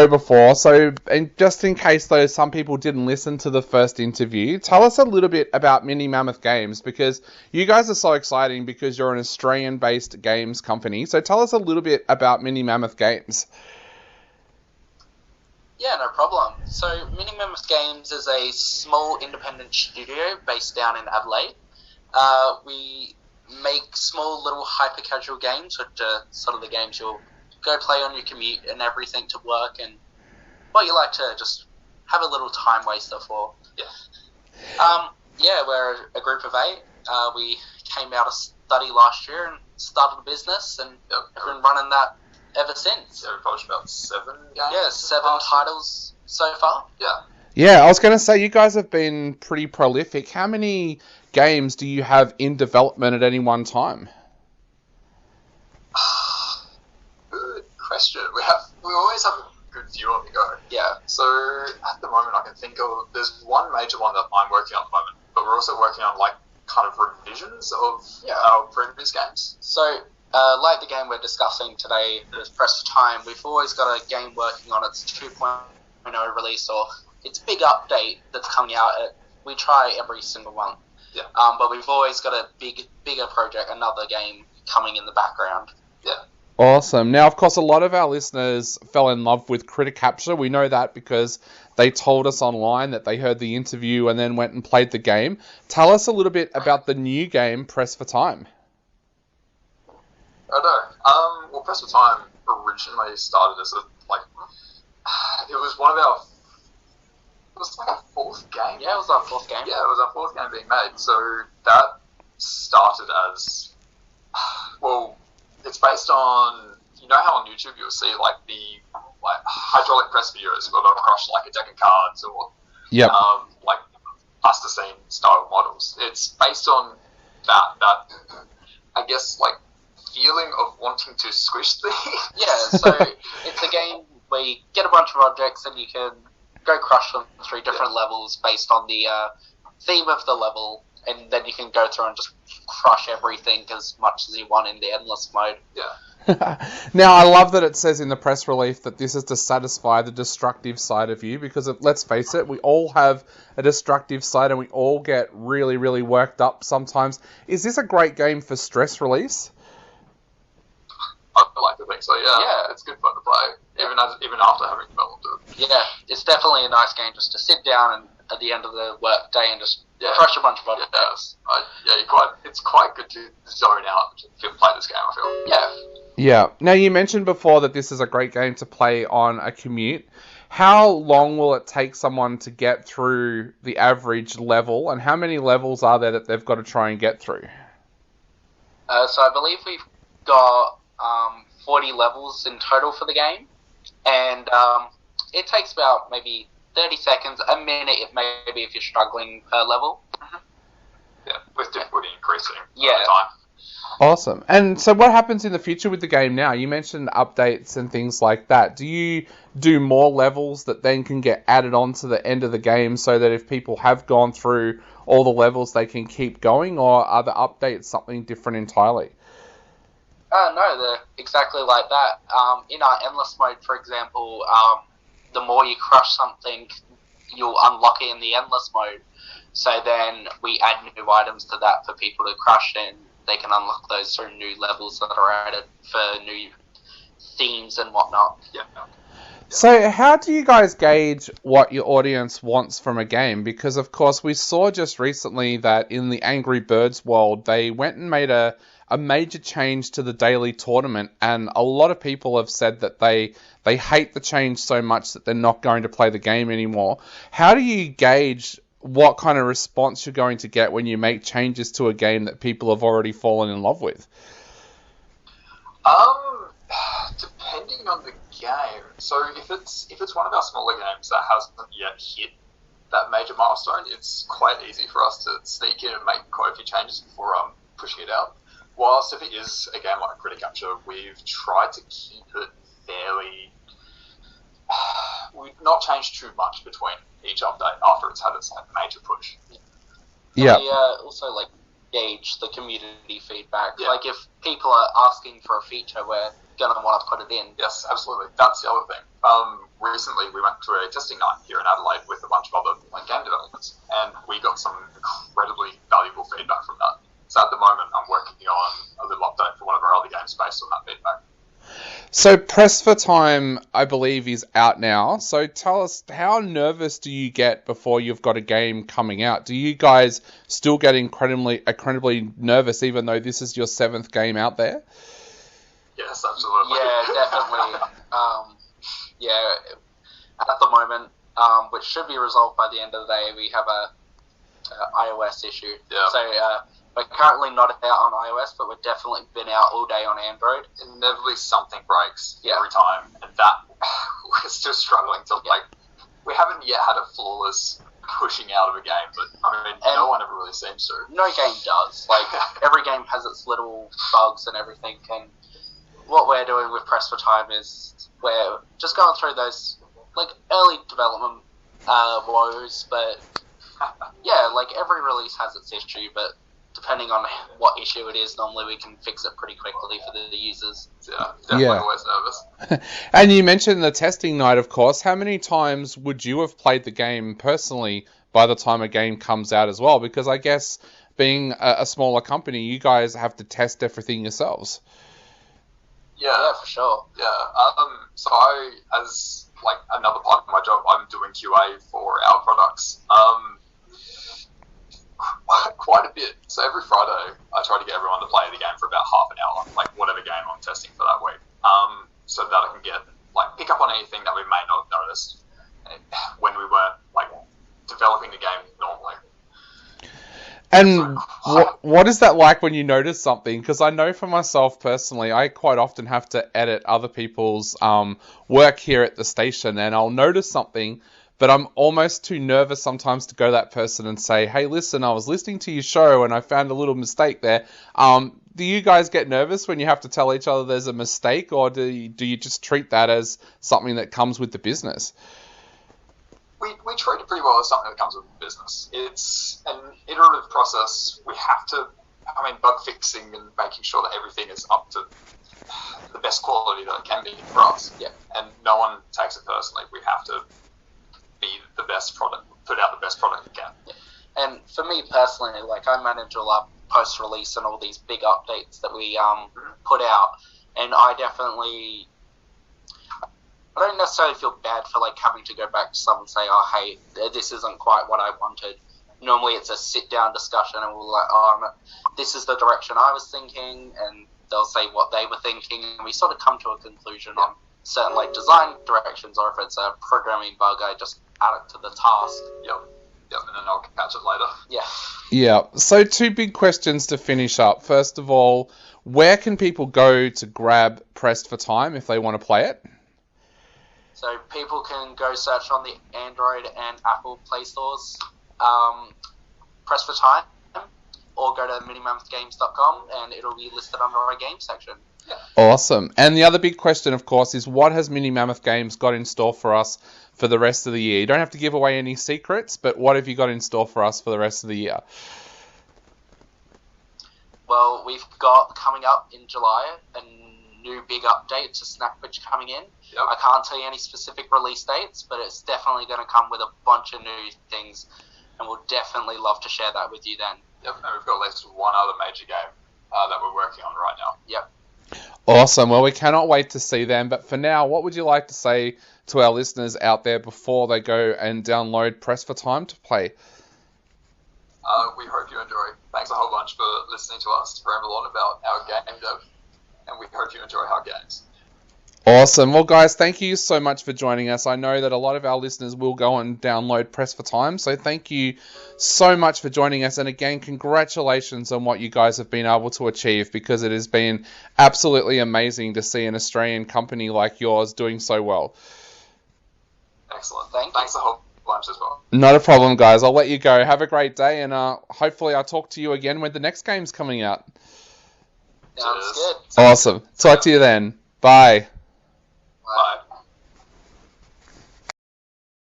info before, and just in case though some people didn't listen to the first interview, tell us a little bit about Mini Mammoth Games, because you guys are so exciting because you're an Australian-based games company. So tell us a little bit about Mini Mammoth Games. Yeah, no problem. So Mini Mammoth Games is a small independent studio based down in Adelaide. We make small little hyper-casual games, which are sort of the games you'll go play on your commute and everything to work, and what you like to just have a little time waster for. Yeah, we're a group of 8. We came out of study last year and started a business, and have been running that ever since. Yeah, we've published about 7 games. Yeah, 7 titles so far. Yeah, I was going to say, you guys have been pretty prolific. How many games do you have in development at any one time? Good question. We always have a good view on the go. Yeah. So at the moment, I can think of, there's one major one that I'm working on at the moment, but we're also working on like kind of revisions of our previous games. So like the game we're discussing today, this Press for Time, we've always got a game working on its 2.0 release or its big update that's coming out. We try every single one. Yeah. But we've always got a bigger project, another game coming in the background. Yeah. Awesome. Now, of course, a lot of our listeners fell in love with Critter Capture. We know that because they told us online that they heard the interview and then went and played the game. Tell us a little bit about the new game, Press for Time. Well, Press for Time originally started as it was one of our, it was like our 4th game. Yeah, it was our 4th game. Yeah, it was our 4th game being made. So that started as, well, it's based on, you know how on YouTube you'll see like the hydraulic press videos where they'll crush like a deck of cards or like plasticine style models. It's based on that I guess like feeling of wanting to squish things. Yeah, so it's a game where you get a bunch of objects and you can go crush them through different levels based on the theme of the level, and then you can go through and just crush everything as much as you want in the endless mode. Yeah. Now, I love that it says in the press release that this is to satisfy the destructive side of you, because let's face it, we all have a destructive side and we all get really, really worked up sometimes. Is this a great game for stress release? I like to think so, yeah. It's good fun to play, even after having developed it. Yeah, it's definitely a nice game just to sit down and at the end of the work day and just crush a bunch of objects. It's quite good to zone out to play this game, I feel. Yeah. Now, you mentioned before that this is a great game to play on a commute. How long will it take someone to get through the average level, and how many levels are there that they've got to try and get through? So I believe we've got 40 levels in total for the game, and it takes about maybe 30 seconds, a minute maybe if you're struggling per level. Yeah, with difficulty increasing over Yeah. time. Awesome. And so what happens in the future with the game now? You mentioned updates and things like that. Do you do more levels that then can get added on to the end of the game so that if people have gone through all the levels, they can keep going, or are the updates something different entirely? No, they're exactly like that. In our endless mode, for example, the more you crush something, you'll unlock it in the endless mode. So then we add new items to that for people to crush, and they can unlock those through new levels that are added for new themes and whatnot. Yeah. So how do you guys gauge what your audience wants from a game? Because, of course, we saw just recently that in the Angry Birds world, they went and made a major change to the daily tournament, and a lot of people have said that they hate the change so much that they're not going to play the game anymore. How do you gauge what kind of response you're going to get when you make changes to a game that people have already fallen in love with? Depending on the game. So if it's one of our smaller games that hasn't yet hit that major milestone, it's quite easy for us to sneak in and make quite a few changes before pushing it out. Whilst if it is a game like Critter Capture, we've tried to keep it fairly... We've not changed too much between each update after it's had its major push. Yeah. We also gauge the community feedback. Yeah. Like if people are asking for a feature, we're gonna want to put it in. Yes, absolutely. That's the other thing. recently we went to a testing night here in Adelaide with a bunch of other game developers, and we got some incredibly valuable feedback from that. So at the moment, I'm working on a little update for one of our other games based on that feedback. So Press for Time, I believe, is out now. So tell us, how nervous do you get before you've got a game coming out? Do you guys still get incredibly nervous, even though this is your 7th game out there? Yes, absolutely. Yeah, definitely. At the moment, which should be resolved by the end of the day, we have a iOS issue. Yeah. So we're currently not out on iOS, but we've definitely been out all day on Android. Inevitably something breaks every time, and that we're still struggling to we haven't yet had a flawless pushing out of a game, but I mean, no one ever really seems to. No game does. Every game has its little bugs and everything, and what we're doing with Press for Time is we're just going through those early development woes, but every release has its issue, but depending on what issue it is, normally we can fix it pretty quickly for the users. Yeah, definitely always nervous. And you mentioned the testing night, of course. How many times would you have played the game personally by the time a game comes out as well? Because I guess being a smaller company, you guys have to test everything yourselves. Yeah, for sure. Yeah. So I, as another part of my job, I'm doing QA for our products. Quite a bit. So every Friday, I try to get everyone to play the game for about half an hour, whatever game I'm testing for that week, so that I can get pick up on anything that we may not have noticed when we weren't developing the game normally. And what is that like when you notice something? Because I know for myself personally, I quite often have to edit other people's work here at the station, and I'll notice something, but I'm almost too nervous sometimes to go to that person and say, hey, listen, I was listening to your show and I found a little mistake there. Do you guys get nervous when you have to tell each other there's a mistake, or do you just treat that as something that comes with the business? We treat it pretty well as something that comes with the business. It's an iterative process. We have to, bug fixing and making sure that everything is up to the best quality that it can be for us. Yeah. And no one takes it personally. We have to be the best product, put out the best product we can. Yeah. And for me personally, I manage all our post-release and all these big updates that we put out, and I don't necessarily feel bad for having to go back to someone and say, oh, hey, this isn't quite what I wanted. Normally it's a sit-down discussion, and we're this is the direction I was thinking, and they'll say what they were thinking, and we sort of come to a conclusion on certain design directions, or if it's a programming bug, I just add it to the task. Yep, and then I'll catch it later. Yeah, so 2 big questions to finish up. First of all, where can people go to grab Pressed for Time if they want to play it? So people can go search on the Android and Apple Play stores, Press for Time, or go to minimammothgames.com and it'll be listed under our game section. Yeah. Awesome. And the other big question, of course, is what has Mini Mammoth Games got in store for us for the rest of the year? You don't have to give away any secrets, but what have you got in store for us for the rest of the year? Well, we've got coming up in July a new big update to Snapwitch coming in. Yep. I can't tell you any specific release dates, but it's definitely going to come with a bunch of new things, and we'll definitely love to share that with you then. Yep, and we've got at least one other major game that we're working on right now. Yep. Awesome. Well, we cannot wait to see them. But for now, what would you like to say to our listeners out there before they go and download Press for Time to play? We hope you enjoy. Thanks a whole bunch for listening to us ramble on about our game dev, and we hope you enjoy our games. Awesome. Well, guys, thank you so much for joining us. I know that a lot of our listeners will go and download Press for Time, so thank you so much for joining us. And again, congratulations on what you guys have been able to achieve, because it has been absolutely amazing to see an Australian company like yours doing so well. Excellent. Thanks a whole bunch as well. Not a problem, guys. I'll let you go. Have a great day, and hopefully I'll talk to you again when the next game's coming out. Sounds good. Awesome. Talk to you then. Bye. Bye.